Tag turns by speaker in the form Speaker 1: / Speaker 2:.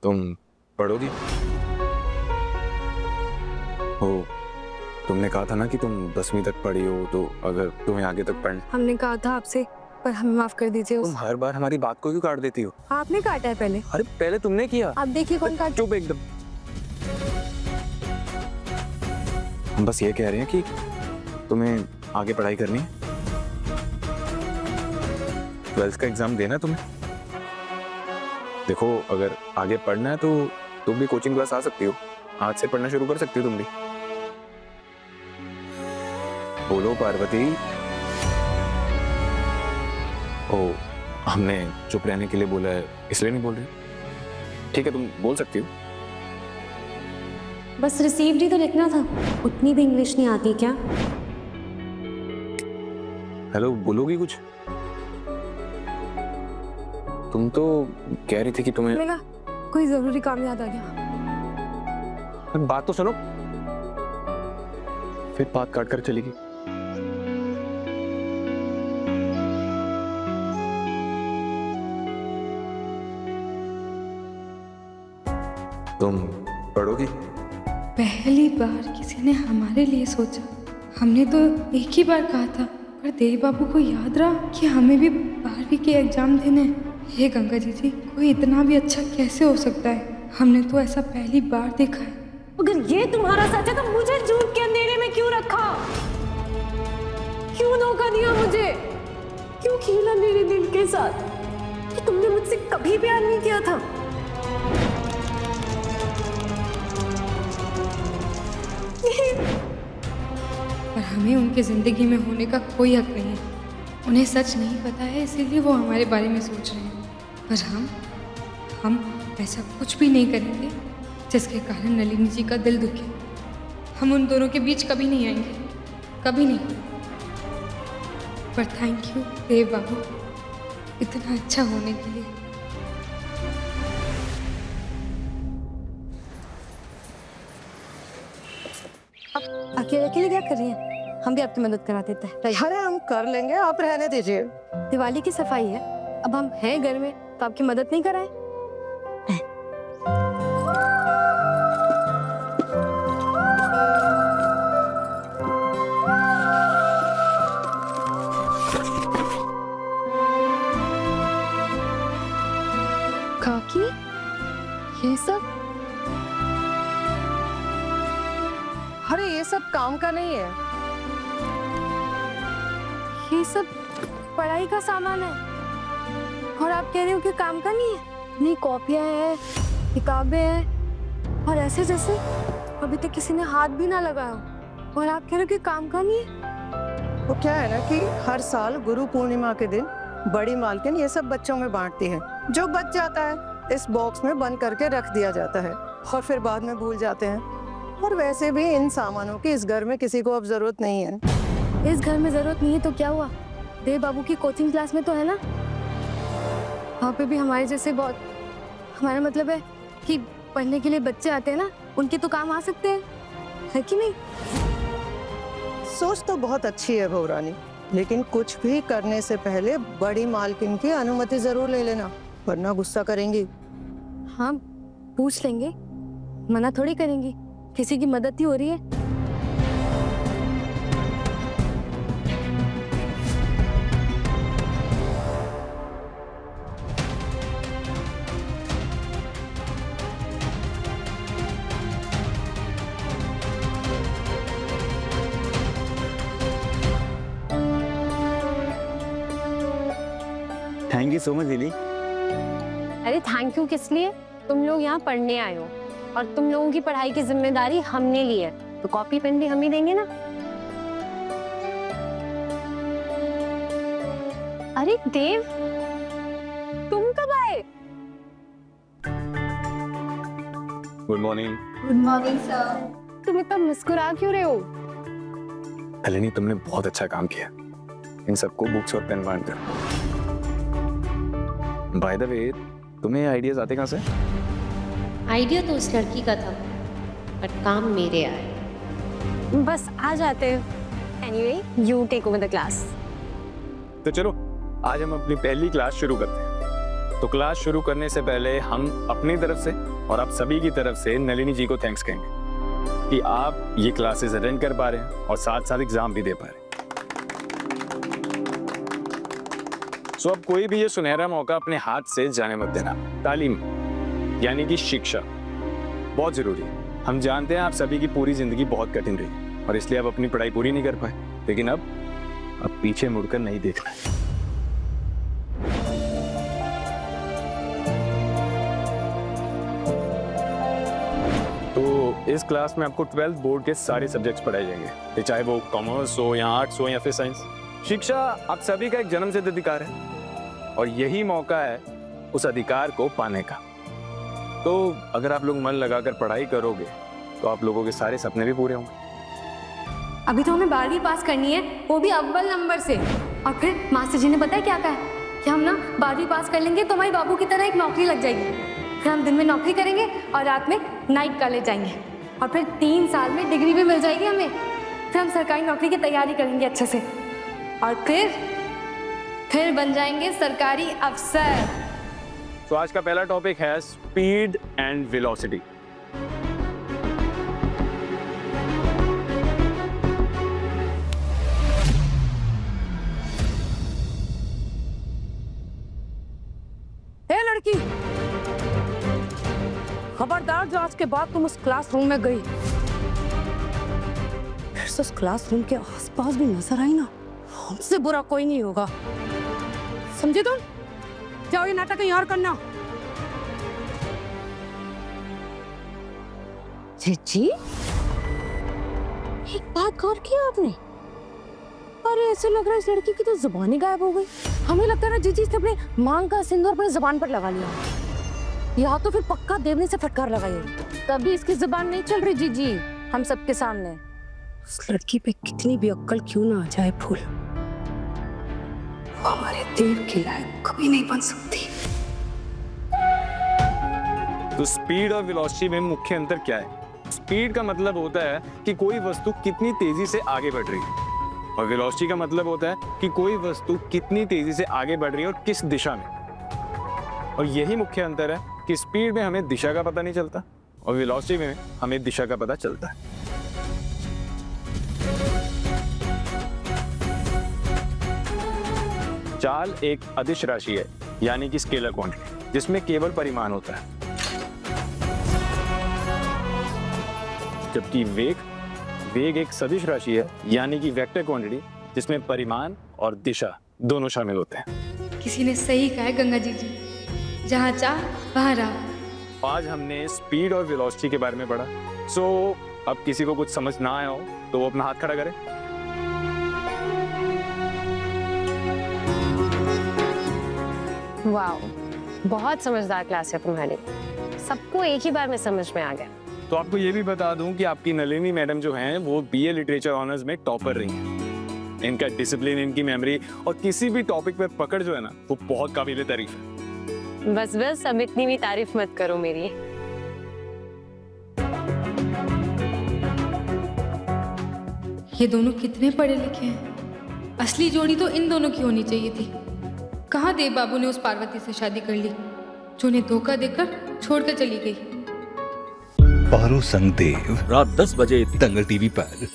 Speaker 1: तुम पढ़ोगी? हो, तुमने कहा था ना कि तुम 10वीं तक पढ़ी हो, तो अगर तुम्हें आगे तक पढ़ना।
Speaker 2: हमने कहा था आपसे, पर हमें माफ कर दीजिए।
Speaker 1: तुम हर बार हमारी बात को क्यों काट देती हो?
Speaker 2: आपने काटा है पहले।
Speaker 1: अरे पहले तुमने किया।
Speaker 2: आप देखिए कौन काट।
Speaker 1: चुप एकदम। हम बस ये कह रहे हैं कि तुम्हें आगे पढ़ाई करनी है। 12th का एग्जाम देना है तुम्हें। देखो, अगर आगे पढ़ना है तो तुम भी कोचिंग क्लास आ सकती हो। आज से पढ़ना शुरू कर सकती हो तुम भी। बोलो पार्वती। ओ, हमने चुप रहने के लिए बोला है, इसलिए नहीं बोल रही? ठीक है, तुम बोल सकती हो।
Speaker 3: बस रिसीव्ड ही तो लिखना था, उतनी भी इंग्लिश नहीं आती क्या?
Speaker 1: हेलो, बोलोगी कुछ? तुम तो कह रही थी कि तुम्हें
Speaker 2: मेरा कोई जरूरी काम याद आ गया।
Speaker 1: बात तो सुनो, फिर बात काट कर चलेगी। तुम पढ़ोगी?
Speaker 4: पहली बार किसी ने हमारे लिए सोचा। हमने तो एक ही बार कहा था, पर देव बाबू को याद रहा कि हमें भी 12वीं के एग्जाम देने हैं। हे गंगा जी, कोई इतना भी अच्छा कैसे हो सकता है? हमने तो ऐसा पहली बार देखा है।
Speaker 3: अगर ये तुम्हारा सच है तो मुझे झूठ के अंधेरे में क्यों रखा? क्यों धोखा दिया मुझे? क्यों खेला मेरे दिल के साथ? कि तुमने मुझसे कभी प्यार नहीं किया था।
Speaker 4: पर हमें उनकी जिंदगी में होने का कोई हक नहीं है। उन्हें सच नहीं पता है, इसीलिए वो हमारे बारे में सोच रहे हैं। पर हम ऐसा कुछ भी नहीं करेंगे जिसके कारण नलिनी जी का दिल दुखे। हम उन दोनों के बीच कभी नहीं आएंगे, कभी नहीं। पर थैंक यू देव बाबू, इतना अच्छा होने के लिए।
Speaker 2: अकेले अकेले क्या कर रही हैं? हम भी आपकी मदद करा देते हैं।
Speaker 5: अरे हम कर लेंगे, आप रहने दीजिए।
Speaker 2: दिवाली की सफाई है, अब हम हैं घर में तो आपकी मदद नहीं कराएं? काकी, ये सब?
Speaker 5: अरे ये सब काम का नहीं है।
Speaker 2: ये सब पढ़ाई का सामान है और आप कह रहे हो कि काम का नहीं है? नहीं, कॉपियां हैं, किताबें हैं, और ऐसे जैसे अभी तक किसी ने हाथ भी ना लगाया हो, और आप कह रहे हो कि काम का नहीं है?
Speaker 5: वो क्या है ना कि हर साल गुरु पूर्णिमा के दिन बड़ी मालकिन ये सब बच्चों में बांटती है। जो बच जाता है इस बॉक्स में बंद करके रख दिया जाता है और फिर बाद में भूल जाते हैं। और वैसे भी इन सामानों की इस घर में किसी को अब जरूरत नहीं है।
Speaker 2: इस घर में जरूरत नहीं है तो क्या हुआ? देव बाबू की कोचिंग क्लास में तो है ना, वहाँ पे भी हमारे जैसे बहुत, हमारा मतलब है कि पढ़ने के लिए बच्चे आते हैं ना, उनके तो काम आ सकते हैं, है कि नहीं?
Speaker 5: सोच तो बहुत अच्छी है भौरानी, लेकिन कुछ भी करने से पहले बड़ी मालकिन की अनुमति जरूर ले लेना, वरना गुस्सा करेंगी।
Speaker 2: हाँ, पूछ लेंगे, मना थोड़ी करेंगी, किसी की मदद ही हो रही है।
Speaker 1: थैंक यू सो मच दीदी।
Speaker 3: अरे थैंक यू किस लिए? तुम लोग यहाँ पढ़ने आए हो और तुम लोगों की पढ़ाई की जिम्मेदारी हमने ली है, तो कॉपी पेन भी हम ही देंगे ना। अरे देव, तुम कब आए?
Speaker 1: Good morning.
Speaker 3: Good morning sir. तुम इतना मुस्कुरा क्यों रहे हो?
Speaker 1: नलिनी, तुमने बहुत अच्छा काम किया, इन सबको बुक्स और पेन बांट कर। बाय द वे, तुम्हें आइडियाज आते कहाँ से?
Speaker 6: आइडिया तो उस लड़की का था, बट काम मेरे आए।
Speaker 3: बस आ जाते हैं। Anyway, you take over the class.
Speaker 1: तो चलो, आज हम अपनी पहली क्लास शुरू करते हैं। तो क्लास शुरू करने से पहले हम अपनी तरफ से और आप सभी की तरफ से नलिनी जी को थैंक्स कहेंगे कि आप ये क्लासेस अटेंड कर पा रहे हैं और साथ साथ एग्जाम भी दे पा रहे हैं। सो अब कोई भी ये सुनहरा मौका अपने हाथ से जाने मत देना। तालीम यानी कि शिक्षा बहुत जरूरी है। हम जानते हैं आप सभी की पूरी जिंदगी बहुत कठिन रही और इसलिए आप अपनी पढ़ाई पूरी नहीं कर पाए, लेकिन अब पीछे मुड़कर नहीं देखना है। तो इस क्लास में आपको 12th बोर्ड के सारे सब्जेक्ट्स पढ़ाए जाएंगे, चाहे वो कॉमर्स हो या आर्ट्स हो या फिर साइंस। शिक्षा आप सभी का एक जन्मसिद्ध अधिकार है और यही मौका है उस अधिकार को पाने का। तो अगर आप लोग मन लगाकर पढ़ाई करोगे तो आप लोगों के सारे सपने भी पूरे होंगे।
Speaker 2: अभी तो हमें 12वीं पास करनी है, वो भी अव्वल नंबर से। और फिर मास्टर जी ने पता है क्या कहा है कि हम ना 12वीं पास कर लेंगे तो हमारी बाबू की तरह एक नौकरी लग जाएगी। फिर हम दिन में नौकरी करेंगे और रात में नाइट कॉलेज जाएंगे और फिर 3 साल में डिग्री भी मिल जाएगी हमें। फिर हम सरकारी नौकरी की तैयारी करेंगे अच्छे से और फिर बन जाएंगे सरकारी अफसर।
Speaker 1: तो आज का पहला टॉपिक है स्पीड एंड वेलोसिटी।
Speaker 2: ए लड़की, खबरदार जो आज के बाद तुम उस क्लासरूम में गई फिर से उस क्लासरूम के आसपास भी नजर आई ना, हमसे बुरा कोई नहीं होगा, समझे तुम? जाओ ये नाटक कहीं और करना। जी एक बात गौर किया आपने? अरे ऐसे लग रहा है इस लड़की की तो जुबान ही गायब हो गई। हमें लगता है ना जीजी इसने अपने मांग का सिंदूर अपने जुबान पर लगा लिया, या तो फिर पक्का देवनी से फटकार लगाई होगी, तभी इसकी जुबान नहीं चल रही जीजी हम सबके सामने। उस लड़की पे कितनी भी अक्कल क्यों ना आ जाए फूल, वो हमारे देव के लायक कभी नहीं बन सकती।
Speaker 1: तो स्पीड और वेलोसिटी में मुख्य अंतर क्या है? स्पीड का मतलब होता है कि कोई वस्तु कितनी तेजी से आगे बढ़ रही है और वेलोसिटी का मतलब होता है कि कोई वस्तु कितनी तेजी से आगे बढ़ रही है और किस दिशा में। और यही मुख्य अंतर है कि स्पीड में हमें दिशा का पता नहीं चलता और वेलोसिटी में हमें दिशा का पता चलता है। चाल एक अदिश राशि है यानी कि स्केलर क्वांटिटी, जिसमें केवल परिमाण होता है, जबकि वेग एक सदिश राशि है यानी कि वेक्टर क्वांटिटी, जिसमें परिमाण और दिशा दोनों शामिल होते हैं।
Speaker 4: किसी ने सही कहा है गंगा जी, जहाँ चाह वहाँ राह।
Speaker 1: आज हमने स्पीड और वेलोसिटी के बारे में पढ़ा। सो अब किसी को कुछ समझ ना आया हो तो वो अपना हाथ खड़ा करे।
Speaker 3: वाओ, बहुत समझदार क्लास है तुम्हारी, सबको एक ही बार में समझ में आ गया।
Speaker 1: तो आपको ये भी बता दूं कि आपकी नलिनी मैडम जो हैं वो बीए लिटरेचर ऑनर्स में टॉपर रही हैं। इनका डिसिप्लिन, इनकी मेमोरी और किसी भी टॉपिक पे पकड़ जो है ना, वो बहुत काबिल तारीफ है।
Speaker 3: बस अब इतनी भी तारीफ मत करो मेरी।
Speaker 4: ये दोनों कितने पढ़े लिखे हैं। असली जोड़ी तो इन दोनों की होनी चाहिए थी। कहाँ देव बाबू ने उस पार्वती से शादी कर ली जो उन्हें धोखा देकर छोड़कर चली गई।
Speaker 7: पारो संग देव रात 10 बजे दंगल टीवी पर।